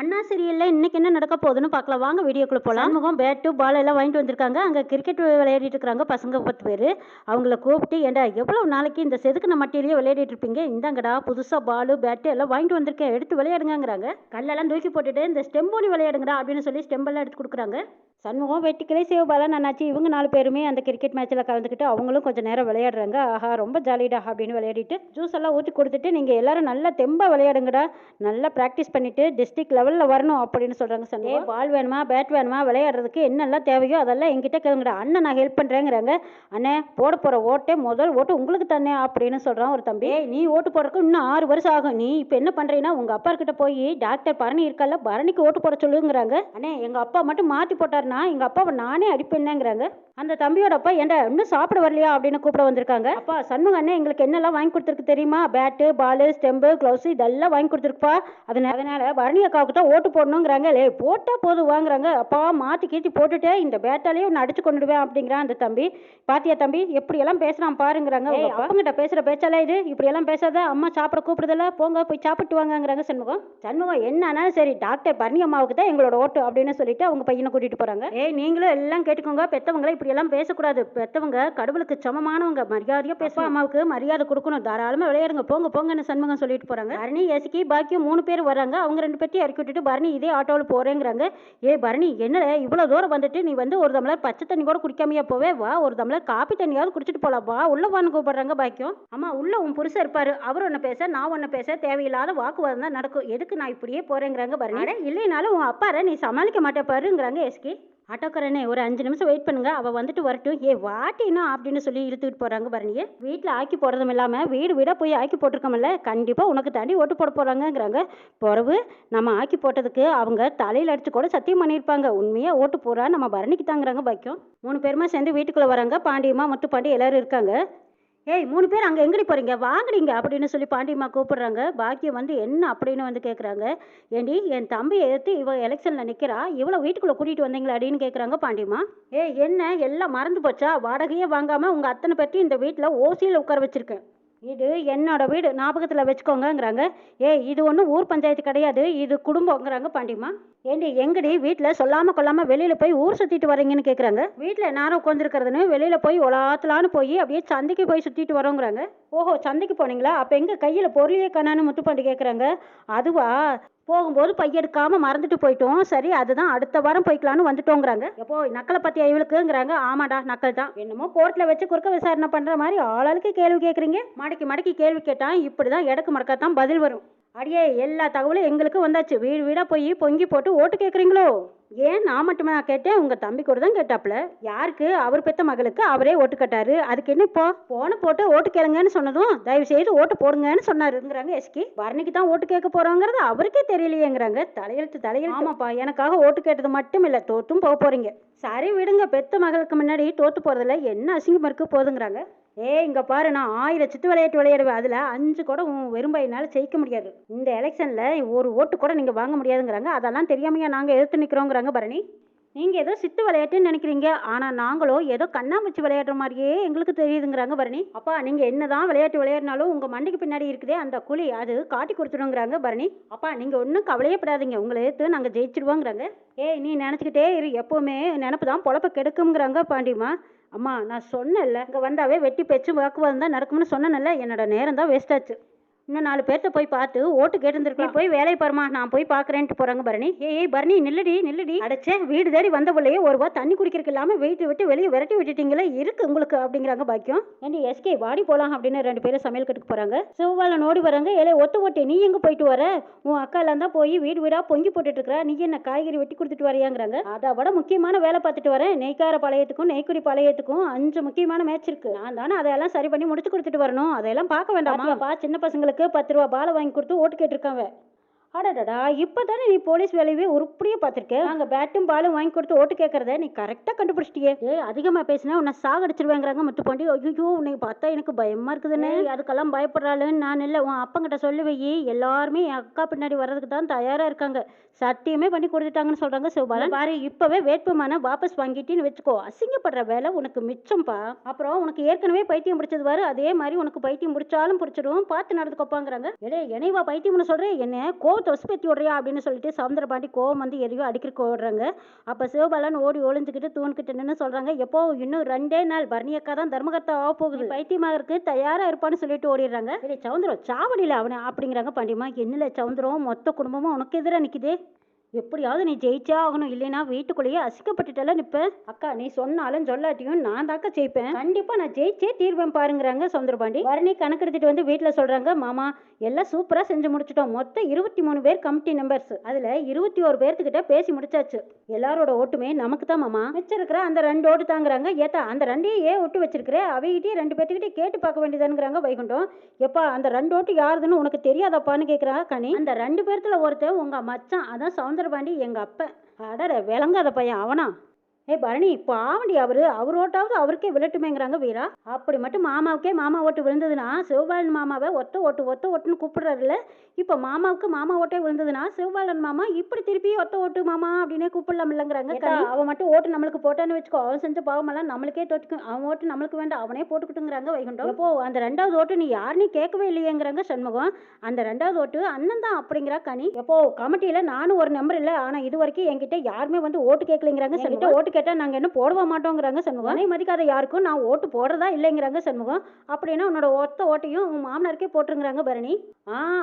அண்ணா சீரியல்ல இன்னைக்கு என்ன நடக்க போகுதுன்னு பார்க்கலாம் வாங்க வீடியோக்குள்ள போகலாம். சண்முகம் பேட்டு பால் எல்லாம் வாங்கிட்டு வந்திருக்காங்க. அங்கே கிரிக்கெட் விளையாடிட்டு இருக்காங்க பசங்க 10 பேர். அவங்கள கூப்பிட்டு ஏண்டா எவ்வளோ நாளைக்கு இந்த செதுக்கின மட்டிலேயே விளையாடிட்டு இருப்பீங்க, இந்தாங்கடா புதுசாக பாலு பேட்டு எல்லாம் வாங்கிட்டு வந்திருக்கேன் எடுத்து விளையாடுங்கிறாங்க. கல்லெல்லாம் தூக்கி போட்டுட்டு இந்த ஸ்டெம்போனி விளையாடுங்கடா அப்படின்னு சொல்லி ஸ்டெம்பெல்லாம் எடுத்து கொடுக்குறாங்க. சண்முகம் வெட்டிக்கிளே சிவபாலன் அண்ணாச்சி இவங்க 4 பேருமே அந்த கிரிக்கெட் மேட்ச்சில் கலந்துக்கிட்டு அவங்களும் கொஞ்சம் நேரம் விளையாடுறாங்க. ஆஹா ரொம்ப ஜாலிடா அப்படின்னு விளையாடிட்டு ஜூஸ் எல்லாம் ஊற்றி கொடுத்துட்டு நீங்கள் எல்லாரும் நல்லா தெம்பா விளையாடுங்கடா, நல்லா ப்ராக்டிஸ் பண்ணிட்டு டிஸ்ட்ரிக்ட் லெவலில் வரணும் அப்படின்னு சொல்கிறாங்க. சண்டே பால் வேணுமா பேட் வேணுமா விளையாடுறதுக்கு என்னெல்லாம் தேவையோ அதெல்லாம் என்கிட்ட கேளுங்கடா, அண்ணன் நான் ஹெல்ப் பண்ணுறேங்கிறாங்க. அண்ணே போட போகிற ஓட்டே முதல் ஓட்டு உங்களுக்கு தானே அப்படின்னு சொல்கிறான் ஒரு தம்பி. நீ ஓட்டு போடுறதுக்கு இன்னும் 6 வருஷம் ஆகும். நீ இப்போ என்ன பண்ணுறீங்கன்னா உங்கள் அப்பா கிட்ட போய் டாக்டர் பரணி இருக்கல பரணிக்கு ஓட்டு போட சொல்லுங்கிறாங்க. அண்ணே எங்கள் அப்பா மட்டும் மாற்றி போட்டாருன்னா எங்கள் அப்பாவை நானே அடிப்பேன்னுங்கிறாங்க. அந்த தம்பியோட அப்பா ஏண்டா இன்னும் சாப்பிட வரலையா அப்படின்னு கூப்பிட வந்திருக்காங்க. அப்பா சண்முக அண்ணே எங்களுக்கு என்னெல்லாம் வாங்கி கொடுத்துருக்கு தெரியுமா, பேட்டு பாலு ஸ்டெம்பு க்ளவுஸ் இதெல்லாம் வாங்கி கொடுத்துருக்குப்பா, அதனால பரணி அக்காவுக்கு தான் ஓட்டு போடணுங்கிறாங்க. லே போட்டால் போதும் வாங்குறாங்க. அப்பா மாற்றி கீத்தி போட்டுட்டு இந்த பேட்டாலேயே ஒன்று அடிச்சு கொண்டுடுவேன் அப்படிங்கிறான் அந்த தம்பி. பாத்தியா தம்பி எப்படியெல்லாம் பேசுகிறான் பாருங்கிறாங்க. அப்பங்கிட்ட பேசுகிற பேச்சாலே இது, இப்படியெல்லாம் பேசாத, அம்மா சாப்பிட கூப்பிடுதில்ல, போங்க போய் சாப்பிட்டு வாங்கங்கிறாங்க. சண்முகம் என்னன்னாலும் சரி டாக்டர் பரணி அம்மாவுக்கு தான் எங்களோட ஓட்டு அப்படின்னு சொல்லிட்டு அவங்க பையனை கூட்டிட்டு போகிறாங்க. நீங்களும் எல்லாம் கேட்டுக்கோங்க, பெற்றவங்களை இப்படியெல்லாம் பேசக்கூடாது, பெற்றவங்க கடவுளுக்கு சமமானவங்க, மரியாதையாக பேசுவோம், அம்மாவுக்கு மரியாதை கொடுக்கணும், தாராளமாக விளையாடுங்க போங்க போங்கன்னு சண்முகம் சொல்லிட்டு போகிறாங்க. பரணி எசிக்கி பாக்கியம் 3 பேர் வராங்க. அவங்க 2 பேர்த்தையும் இறக்கி விட்டுட்டு பரணி இதே ஆட்டோவில் போகிறேங்கிறாங்க. பரணி என்ன இவ்வளோ தூரம் வந்துட்டு நீ வந்து ஒரு டம்ளர் பச்சை தண்ணி கூட குடிக்காமையா போவே, வா ஒரு டம்ளர் காப்பி தண்ணியாவது குடிச்சிட்டு போகலாம், வா உள்ள வான்னு கூப்பிடுறாங்க. பாக்கியம் அம்மா உள்ள உன் புருஷன் இருப்பாரு, அவர் ஒன்று பேச நான் ஒன்று பேச தேவையில்லாத வாக்குவாதம் தான் நடக்கும், எதுக்கு நான் இப்படியே போகிறேங்கிறாங்க. பரணி இல்லைனாலும் உன் அப்பாரை நீ சமாளிக்க மாட்டே பாருங்கிறாங்க எஸ்கி. ஆட்டோக்காரனே ஒரு 5 நிமிஷம் வெயிட் பண்ணுங்க, அவள் வந்துட்டு வரட்டும், வாட்டினா அப்படின்னு சொல்லி இழுத்துக்கிட்டு போகிறாங்க. பரணியை வீட்டில் ஆக்கி போடுறதும் இல்லாமல் வீடு வீடாக போய் ஆக்கி போட்டிருக்கோம்ல, கண்டிப்பாக உனக்கு தாண்டி ஓட்டு போட போகிறாங்கங்கிறாங்க. பிறகு நம்ம ஆக்கி போட்டதுக்கு அவங்க தலையில் அடித்து கூட சத்தியம் பண்ணியிருப்பாங்க, உண்மையாக ஓட்டு போகிறா நம்ம பரணிக்கு தாங்கிறாங்க. பாக்கியம் 3 பேருமா சேர்ந்து வீட்டுக்குள்ளே வராங்க. பாண்டியம்மா முத்துப்பாண்டி எல்லாரும் இருக்காங்க. 3 பேர் அங்கே எங்கடி போகிறீங்க வாங்குறீங்க அப்படின்னு சொல்லி பாண்டியம்மா கூப்பிடுறாங்க. பாக்கியம் வந்து என்ன அப்படின்னு வந்து கேட்குறாங்க. ஏண்டி என் தம்பியை எடுத்து இவ எலெக்ஷனில் நிற்கிறா, இவ்வளோ வீட்டுக்குள்ளே கூட்டிகிட்டு வந்தீங்களா அப்படின்னு கேட்குறாங்க பாண்டியம்மா. என்ன எல்லாம் மறந்து போச்சா, வாடகையே வாங்காமல் உங்கள் அத்தனை பேர்த்தையும் இந்த வீட்டில் ஓசியில் உட்கார வச்சுருக்கேன், இது என்னோட வீடு ஞாபகத்தில் வச்சுக்கோங்கங்கிறாங்க. இது ஒன்றும் ஊர் பஞ்சாயத்து கிடையாது, இது குடும்பங்கிறாங்க பாண்டியம்மா. எங்கடி வீட்டில் சொல்லாமல் கொள்ளாமல் வெளியில் போய் ஊர் சுற்றிட்டு வரீங்கன்னு கேட்குறாங்க. வீட்டில் நேரம் உட்காந்துருக்கிறதுன்னு வெளியில் போய் உலாத்தலான்னு போய் அப்படியே சந்தைக்கு போய் சுற்றிட்டு வரோங்கிறாங்க. ஓஹோ சந்தைக்கு போனீங்களா, அப்போ எங்கள் கையில் பொருளையே காணான்னு முத்துப்பாண்டி கேட்குறாங்க. அதுவா போகும்போது பையெடுக்காமல் மறந்துட்டு போயிட்டோம், சரி அதுதான் அடுத்த வாரம் போய்க்கலான்னு வந்துட்டோங்கிறாங்க. எப்போ நக்கலை பற்றி இவளுக்குங்கிறாங்க. ஆமாடா நக்கல் தான், என்னமோ கோர்ட்டில் வச்சு குறுக்க விசாரணை பண்ணுற மாதிரி ஆளாளுக்கு கேள்வி கேட்குறீங்க, மடக்கி மடக்கி கேள்வி கேட்டால் இப்படி தான் எடக்கு மடக்கத்தான் பதில் வரும். அடியே எல்லா தகவலும் எங்களுக்கு வந்தாச்சு, வீடு வீடாக போய் பொங்கி போட்டு ஓட்டு கேட்குறீங்களோ. நான் மட்டுமே நான் கேட்டேன், உங்கள் தம்பி கூட தான் கேட்டாப்புல. யாருக்கு, அவர் பெற்ற மகளுக்கு அவரே ஓட்டு கட்டாரு, அதுக்கு என்ன இப்போ போன போட்டு ஓட்டு கேளுங்கன்னு சொன்னதும் தயவு செய்து ஓட்டு போடுங்கன்னு சொன்னாருங்கிறாங்க எஸ்கி. பரணிக்கு தான் ஓட்டு கேட்க போகிறோங்கிறது அவருக்கே தெரியலையேங்கிறாங்க. தலையெழுத்து. ஆமாப்பா எனக்காக ஓட்டு கேட்டது மட்டும் இல்லை, தோற்றும் போக போகிறீங்க. சரி விடுங்க, பெத்த மகளுக்கு முன்னாடி தோற்று போகிறதுல என்ன அசிங்கம் இருக்கு போதுங்கிறாங்க. இங்கே பாரு, நான் 1000 சித்து விளையாட்டு விளையாடுவேன், அதில் 5 கூட வெறும்பையினால ஜெயிக்க முடியாது, இந்த எலெக்ஷனில் ஒரு ஓட்டு கூட நீங்கள் வாங்க முடியாதுங்கிறாங்க. அதெல்லாம் தெரியாமையா நாங்கள் எதிர்த்து நிற்கிறோங்கிறாங்க பரணி. நீங்கள் ஏதோ சித்து விளையாட்டுன்னு நினைக்கிறீங்க, ஆனால் நாங்களோ ஏதோ கண்ணாமூச்சி விளையாடுற மாதிரியே எங்களுக்கு தெரியுதுங்கிறாங்க பரணி. அப்பா நீங்கள் என்ன தான் விளையாட்டு விளையாடினாலும் உங்கள் மண்டிக்கு பின்னாடி இருக்குதே அந்த குழி, அது காட்டி கொடுத்துடுங்கிறாங்க பரணி. அப்பா நீங்கள் ஒன்றும் கவலையே படாதீங்க, உங்களை எடுத்து நாங்கள் ஜெயிச்சிடுவோங்கிறாங்க. நீ நினச்சிக்கிட்டே இரு, எப்போவுமே நினப்பு தான் பொழப்ப கெடுக்குங்கிறாங்க பாண்டியம்மா. அம்மா நான் சொன்னேன்ல, இங்கே வந்தாவே வெட்டி பேச்சு வாக்குவாதம் தான் நடக்கும்னு சொன்னேன்ல, என்னோட நேரம் தான் வேஸ்ட் ஆச்சு, இன்னும் 4 பேர்த்த போய் பார்த்து ஓட்டு கேட்டுருந்துருக்கேன், போய் வேலையை பாருமா நான் போய் பார்க்குறேன்ட்டு போகிறாங்க பரணி. பரணி நில்லடி அடைச்சே, வீடு தேடி வந்த பிள்ளையே ஒரு ரூபா தண்ணி குடிக்கிறதுக்கு இல்லாமல் வீட்டை விட்டு வெளியே விரட்டி விட்டுட்டீங்களே, இருக்கு உங்களுக்கு அப்படிங்கிறாங்க பாக்கியம். எஸ்கே வாடி போகலாம் அப்படின்னு 2 பேரும் சமையல் கட்டுக்கு போகிறாங்க. சிவபாலன் ஓடி வராங்க. ஒட்டு நீ எங்கே போயிட்டு வர, உன் அக்கா எல்லாம் தான் போய் வீடு வீடாக பொங்கி போட்டுட்டு இருக்கிறா, நீ என்ன காய்கறி வெட்டி கொடுத்துட்டு வரையாங்கிறாங்க. அதை விட முக்கியமான வேலை பார்த்துட்டு வரேன், நெய்க்கார பாளையத்துக்கும் நெய்க்குடி பாளையத்துக்கும் 5 முக்கியமான மேட்ச் இருக்கு, நான் தானே அதையெல்லாம் சரி பண்ணி முடிச்சு கொடுத்துட்டு வரணும், அதெல்லாம் பார்க்க வேண்டாமா. சின்ன பசங்களுக்கு 10 ரூபா பாலை வாங்கி கொடுத்து ஓட்டு கேட்டிருக்காங்க. அடடா இப்போ தானே நீ போலீஸ் வேலையே உருப்படியே பார்த்துருக்கேன், நாங்கள் பேட்டும் பாலும் வாங்கி கொடுத்து ஓட்டு கேட்கறத நீ கரெக்டாக கண்டுபிடிச்சிட்டியே. அதிகமாக பேசினா உன்னை சாகடிச்சிருவேங்கிறாங்க முத்துப்பாண்டி. ஐயோ உன்னை பார்த்தா எனக்கு பயமாக இருக்குதுன்னு. அதுக்கெல்லாம் பயப்படுறாளுன்னு நான் இல்லை, உன் அப்பங்கிட்ட சொல்லி வை, எல்லாருமே என் அக்கா பின்னாடி வர்றதுக்கு தான் தயாராக இருக்காங்க, சத்தியமே பண்ணி கொடுத்துட்டாங்கன்னு சொல்கிறாங்க சிவபாலன். பாரு இப்போவே வேட்புமான வாபஸ் வாங்கிட்டின்னு வச்சுக்கோ, அசிங்கப்படுற வேலை உனக்கு மிச்சம்பா, அப்புறம் உனக்கு ஏற்கனவே பைத்தியம் பிடிச்சது பாரு, அதே மாதிரி உனக்கு பைத்தியம் பிடிச்சாலும் பிடிச்சிடும், பார்த்து நடந்துக்கோப்பாங்கிறாங்க. என்னைவா பைத்தியம்னு சொல்கிறேன், என்ன கோவத்தை உசுப்பேத்தி விடுறியா அப்படின்னு சொல்லிட்டு சவுந்தரபாண்டி கோவம் வந்து எதையோ அடிக்கிறக்கு ஓடுறாங்க. அப்போ சிவபாலன் ஓடி ஒளிஞ்சுக்கிட்டு தூண்கிட்ட நின்று சொல்கிறாங்க, எப்போ இன்னும் 2 நாள் பரணி அக்கா தான் தர்மகர்த்தா ஆக போகுது, பைத்தியமாக இருக்கு, தயாராக இருப்பான்னு சொல்லிட்டு ஓடிடுறாங்க. இல்லை சவுந்தரம் சாவடியில் அவனை அப்படிங்கிறாங்க பாண்டியம்மா. என்னல சவுந்தரம் மொத்த குடும்பமும் உனக்கு எதிராக நிற்கிதே, எப்படியாவது நீ ஜெயிச்சே ஆகணும், இல்லைன்னா வீட்டுக்குள்ளேயே அசிக்கப்பட்டுட்டால நிற்பேன். அக்கா நீ சொன்னாலும் சொல்லாட்டியும் நான் தாக்கா ஜெயிப்பேன், கண்டிப்பாக நான் ஜெயிச்சே தீர்வேன் பாருங்கிறாங்க சவுந்தரபாண்டி. பரணி கணக்கெடுத்துட்டு வந்து வீட்டில் சொல்கிறாங்க, மாமா எல்லாம் சூப்பராக செஞ்சு முடிச்சிட்டோம், மொத்தம் 23 பேர் கமிட்டி நம்பர்ஸ், அதில் 21 பேர்த்துக்கிட்ட பேசி முடிச்சாச்சு, எல்லாரோட ஓட்டுமே நமக்கு தான் மாமா, மிச்சம் இருக்கிற அந்த 2 ஓட்டு தாங்கிறாங்க. ஏத்தா அந்த 2 ஒட்டு வச்சிருக்கிறேன், அவைகிட்டே 2 பேர்த்துக்கிட்டே கேட்டு பார்க்க வேண்டியதானுங்கிறாங்க வைகுண்டம். எப்பா அந்த 2 ஓட்டு யாருதுன்னு உனக்கு தெரியாதப்பான்னு கேட்குறாங்க கனி. அந்த 2 பேர்த்துல ஒருத்தர் உங்க மச்சான், அதான் சவுந்தரபாண்டி எங்க அப்ப. அடட விளங்காத பையன் அவனா. பரணி பாவண்டி அவர் ஓட்டாவது அவருக்கே விழட்டுமேங்கிறாங்க வீரா. அப்படி மட்டும் மாமாவுக்கே மாமா ஓட்டு விழுந்ததுன்னா சிவபாலன் மாமாவை ஒத்த ஓட்டுன்னு கூப்பிடுறாருல்ல, இப்போ மாமாவுக்கு மாமா ஓட்டே விழுந்ததுன்னா சிவபாலன் மாமா இப்படி திருப்பி ஒத்த ஓட்டு மாமா அப்படின்னே கூப்பிடலாம் இல்லைங்கிறாங்க. அவன் மட்டும் ஓட்டு நம்மளுக்கு போட்டான்னு வச்சுக்கோ, அவன் செஞ்ச பாவமெல்லாம் நம்மளுக்கே தொட்டுக்கும், அவன் ஓட்டு நம்மளுக்கு வேண்டாம், அவனே போட்டுக்கிட்டுங்கிறாங்க வைகுண்டம். இப்போ அந்த 2வது ஓட்டு நீ யாருன்னு கேட்கவே இல்லையேங்கிறாங்க சண்முகம். அந்த 2வது ஓட்டு அண்ணன் தான் அப்படிங்கிறா கனி. எப்போ கமிட்டியில நானும் ஒரு நம்பர் இல்லை, ஆனா இது வரைக்கும் என்கிட்ட யாருமே வந்து ஓட்டு கேட்கலைங்கிறாங்க சண்முகம். ஓட்டு கேட்டால் நாங்கள் என்ன போடவா மாட்டோங்கிறாங்க சண்முகம். அதே மதிக்காத யாருக்கும் நான் ஓட்டு போடுறதா இல்லைங்கிறாங்க சண்முகம். அப்படின்னா உன்னோட ஒத்த ஓட்டையும் உன் மாமனாருக்கே போட்டுருங்கிறாங்க பரணி.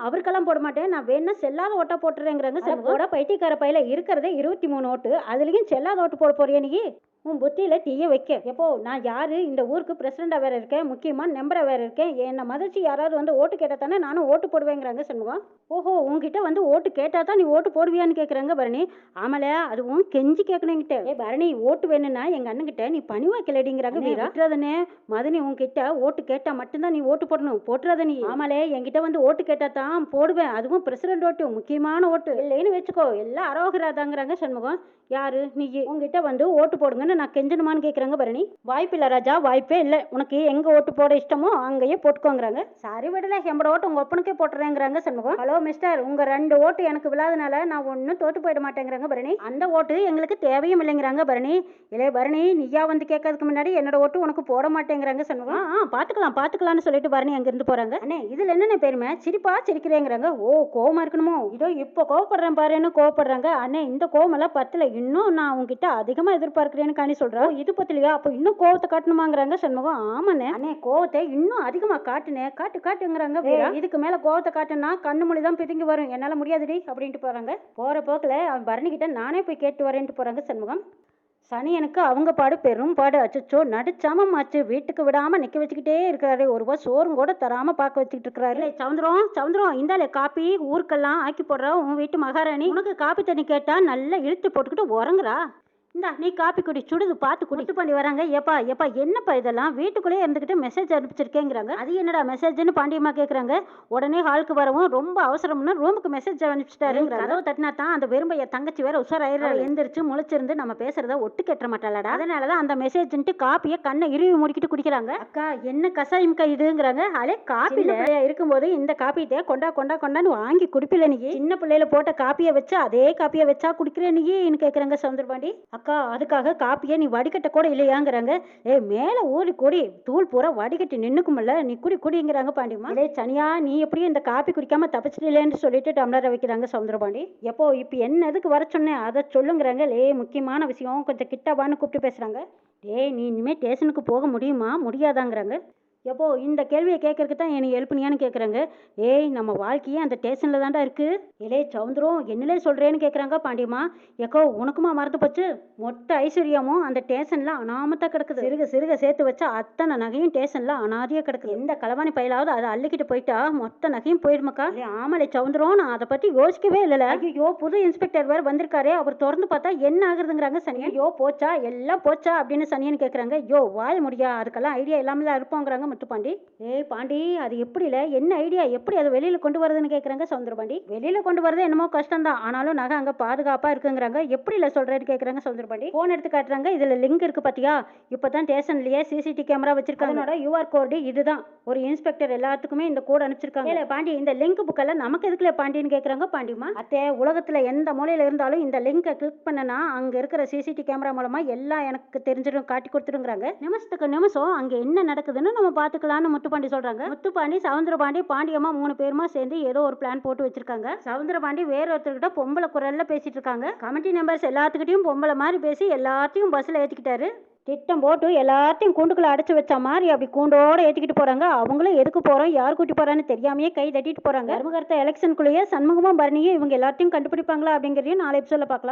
அவருக்கெல்லாம் போட மாட்டேன், நான் வேணா செல்லாத ஓட்டா போட்டுறேங்கிறாங்க சண்முகம். பைத்தியக்கார பையில இருக்கிறதே 23 ஓட்டு, அதுலேயும் செல்லாத ஓட்டு போட போறியா நீ? உன் புத்தியில் தீய வைக்க. எப்போ நான் யாரு, இந்த ஊருக்கு பிரசிடண்டாக வேற இருக்கேன், முக்கியமான நம்பராக வேற இருக்கேன், என்னை மதிச்சு யாராவது வந்து ஓட்டு கேட்டால் தானே நானும் ஓட்டு போடுவேங்கிறாங்க சண்முகம். ஓஹோ உங்ககிட்ட வந்து ஓட்டு கேட்டால் தான் நீ ஓட்டு போடுவியான்னு கேட்குறாங்க பரணி. ஆமல அதுவும் கெஞ்சி கேட்கணும் என்கிட்ட. பரணி ஓட்டு வேணும்னா எங்கள் அண்ணன்கிட்ட நீ பணிவா கிளடிங்கிறாங்க வீரா. போட்டுறதுனே மதனி உங்ககிட்ட ஓட்டு கேட்டால் மட்டும்தான் நீ ஓட்டு போடணும், போட்டுறத நீ. ஆமலே என்கிட்ட வந்து ஓட்டு கேட்டால் தான் போடுவேன், அதுவும் பிரசிடண்ட் ஓட்டு, முக்கியமான ஓட்டு இல்லைன்னு வச்சுக்கோ, எல்லாம் அரோகராதாங்கிறாங்க சண்முகம். யாரு நீ உங்ககிட்ட வந்து ஓட்டு போடுங்கன்னு நான் கெஞ்சணுமான்னு கேட்குறாங்க பரணி. வாய்ப்பில்லை ராஜா, வாய்ப்பே இல்லை, உனக்கு எங்கே ஓட்டு போட இஷ்டமோ அங்கேயே போட்டுக்கோங்கிறாங்க. சரி விடல, எம்பட ஓட்டு உங்கள் ஒப்பனுக்கே போட்டுறேங்கிறாங்க சண்முகம். ஹலோ மிஸ்டர், உங்கள் 2 ஓட்டு எனக்கு விழாதனால நான் ஒன்றும் தோட்டு போயிட மாட்டேங்கிறாங்க பரணி. அந்த ஓட்டு எங்களுக்கு தேவையும் இல்லைங்கிறாங்க பரணி. இல்லை பரணி நீயா வந்து கேட்கறதுக்கு முன்னாடி என்னோட ஓட்டு உனக்கு போட மாட்டேங்கிறாங்க சண்முகம். பார்த்துக்கலாம்னு சொல்லிட்டு பரணி அங்கேருந்து போகிறாங்க. அண்ணே இதில் என்னென்ன பெருமை, சிரிப்பா சிரிக்கிறேங்கிறாங்க. ஓ கோவமா இருக்கணுமோ, இதோ இப்போ கோவப்படுறேன் பாருன்னு கோவப்படுறாங்க. அண்ணே இந்த கோவமெல்லாம் 10ல் இன்னும் நான் உங்ககிட்ட அதிகமாக எதிர்பார்க்கிறேன்னு காணி சொல்கிறேன். இது பத்திலையா, அப்போ இன்னும் கோவத்தை காட்டணுமாங்கிறாங்க சண்முகம். ஆமாண்ணே அண்ணே கோவத்தை இன்னும் அதிகமாக காட்டுனேன், காட்டுங்கிறாங்க. இதுக்கு மேலே கோவத்தை காட்டுனா கண்ணு மொழி தான் பிதுங்கி வரும், என்னால் முடியாதுடி அப்படின்ட்டு போகிறாங்க. போகிற போக்கில் அவன் பரணிக்கிட்ட நானே போய் கேட்டு வரேன்ட்டு போகிறாங்க சண்முகம். சனியனுக்கு அவங்க பாடு பெரும் பாடு, அச்சோ நடிச்சாம ஆச்சு, வீட்டுக்கு விடாமல் நிற்க வச்சுக்கிட்டே இருக்கிறாரு, ஒரு ரூபா சோறும் கூட தராமல் பார்க்க வச்சுக்கிட்டு இருக்கிறாரு. சவுந்தரம் இந்தாலே காப்பி ஊருக்கெல்லாம் ஆக்கி போடுறா உன் வீட்டு மகாராணி, உனக்கு காப்பி தண்ணி கேட்டால் நல்லா இழுத்து போட்டுக்கிட்டு உறங்குறா, இந்தா நீ காப்பி குடி, சுடுது பார்த்து குடித்து பண்ணி வராங்க. ஏப்பா என்னப்பா இதெல்லாம், வீட்டுக்குள்ளேயே இருந்துக்கிட்டு மெசேஜ் அனுப்பிச்சிருக்கேங்கிறாங்க. அது என்னடா மெசேஜ்னு பாண்டியம்மா கேட்குறாங்க. உடனே ஹாலுக்கு வரவும் ரொம்ப அவசரம்னு ரூமுக்கு மெசேஜ் அனுப்பிச்சிட்டாருங்கிறாங்க. கதவு தட்டினா தான் அந்த வெறும்பைய தங்கச்சி வேற உஷாராயிரம் எந்திரிச்சு முழிச்சிருந்து நம்ம பேசுறத ஒட்டு கெட்ட மாட்டாளடா, அதனால தான் அந்த மெசேஜ்ன்ட்டு காப்பியை கண்ணை இறுவி முடிக்கிட்டு குடிக்கிறாங்க. அக்கா என்ன கசாயம்க்கா இதுங்கிறாங்க. அலே காப்பில இருக்கும்போது இந்த காப்பியத்தை கொண்டான்னு வாங்கி குடிப்பில்ல நீ, சின்ன பிள்ளையில போட்ட காப்பியை வச்சு அதே காப்பியை வச்சா குடிக்கிற நீன்னு கேட்குறாங்க சவுந்தரபாண்டி. அக்கா அதுக்காக காப்பியை நீ வடிகட்ட கூட இல்லையாங்கிறாங்க. மேலே ஊறி கொடி தூள் பூரா வடிகட்டி நின்னுக்குமில்ல, நீ குடிங்கிறாங்க பாண்டியம்மா. சனியா நீ எப்படியும் இந்த காப்பி குடிக்காம தப்பிச்சிடலேன்னு சொல்லிட்டு டம்ளரை வைக்கிறாங்க சவுந்தரபாண்டி. எப்போ இப்போ என்ன எதுக்கு வர சொன்னேன் அதை சொல்லுங்கிறாங்க. முக்கியமான விஷயம், கொஞ்சம் கிட்டவான்னு கூப்பிட்டு பேசுறாங்க. நீ இனிமேல் ஸ்டேஷனுக்கு போக முடியுமா முடியாதாங்கிறாங்க. எப்போ இந்த கேள்வியை கேட்கறதுக்கு தான் என்னை எழுப்புனியான்னு கேட்குறாங்க. நம்ம வாழ்க்கையே அந்த ஸ்டேஷனில் தாண்டா இருக்குது. சவுந்தரம் என்னலே சொல்கிறேன்னு கேட்குறாங்க பாண்டியம்மா. ஏக்கோ உனக்குமா மறந்து போச்சு, மொட்டை ஐஸ்வர்யமும் அந்த ஸ்டேஷனில் அனாமத்தாக கிடக்குது, சிறுக சேர்த்து வச்சா அத்தனை நகையும் ஸ்டேஷனில் அனாதியாக கிடக்குது, எந்த களவாணி பயிலாவது அதை அள்ளிக்கிட்டு போயிட்டா மொத்த நகையும் போயிடுமாக்கா. ஆமலை சவுந்தரம் நான் அதை பற்றி யோசிக்கவே இல்லைல்ல. ஐயோ புது இன்ஸ்பெக்டர் வேறு வந்திருக்காரே, அவர் திறந்து பார்த்தா என்ன ஆகுதுங்கிறாங்க சனியன். போச்சா எல்லாம் போச்சா அப்படின்னு சனியன் கேட்குறாங்க. வாய முடியா, அதுக்கெல்லாம் ஐடியா இல்லாமல் தான் இருப்போங்கிறாங்க பாண்டி. பாண்டி அது எப்படி இல்லை, என்ன ஐடியா, எப்படி அதை வெளியில் கொண்டு வரதுன்னு கேட்குறாங்க சவுந்தரபாண்டி. வெளியில் கொண்டு வரது என்னமோ கஷ்டம் தான், ஆனாலும் நகை அங்கே பாதுகாப்பாக இருக்குங்கிறாங்க. எப்படி இல்லை சொல்கிறேன்னு கேட்குறாங்க சவுந்தரபாண்டி. ஃபோன் எடுத்து காட்டுறாங்க. இதில் லிங்க் இருக்குது பார்த்தியா, இப்போ தான் ஸ்டேஷன்லேயே சிசிடிவி கேமரா வச்சிருக்காங்க, அதனோட யூஆர் கோடு இதுதான், ஒரு இன்ஸ்பெக்டர் எல்லாத்துக்குமே இந்த கோடு அனுப்பிச்சிருக்காங்க. இல்லை பாண்டி இந்த லிங்க் புக்கெல்லாம் நமக்கு எதுக்குல பாண்டின்னு கேட்குறாங்க பாண்டிமா. அத்தே உலகத்தில் எந்த மூலையில் இருந்தாலும் இந்த லிங்கை கிளிக் பண்ணனா அங்கே இருக்கிற சிசிடிவி கேமரா மூலமாக எல்லாம் எனக்கு தெரிஞ்சிடும், காட்டி கொடுத்துருங்கிறாங்க. நிமிஷத்துக்கு நிமிஷம் அங்கே என்ன நடக்குதுன்னு நம்ம பார்த்துக்கலான்னு முத்துப்பாண்டி சொல்கிறாங்க. முத்துப்பாண்டி, சவுந்தரபாண்டி, பாண்டியம்மா 3 பேருமா சேர்ந்து ஏதோ ஒரு பிளான் போட்டு வச்சிருக்காங்க. சவுந்தரபாண்டி வேற ஒருத்தர்கிட்ட பொம்பளை குரலில் பேசிகிட்டு இருக்காங்க. கமிட்டி மெம்பர்ஸ் எல்லாத்துக்கிட்டையும் பொம்பளை மாதிரி பேசி எல்லாத்தையும் பஸ்ஸில் ஏற்றிக்கிட்டாரு. திட்டம் போட்டு எல்லாத்தையும் கூண்டுக்குள்ளே அடைச்சி வச்ச மாதிரி அப்படி கூண்டோடு ஏற்றிக்கிட்டு போகிறாங்க. அவங்களும் எதுக்கு போகிறோம், யார் கூட்டி போகிறான்னு தெரியாமையே கை தட்டிட்டு போகிறாங்க. தர்மகர்த்த எலெக்ஷனுக்குள்ளேயே சண்முகமும் பரணியும் இவங்க எல்லாத்தையும் கண்டுபிடிப்பாங்களா அப்படிங்கிறதையும் நாளை எபிசோடில் பார்க்கலாம்.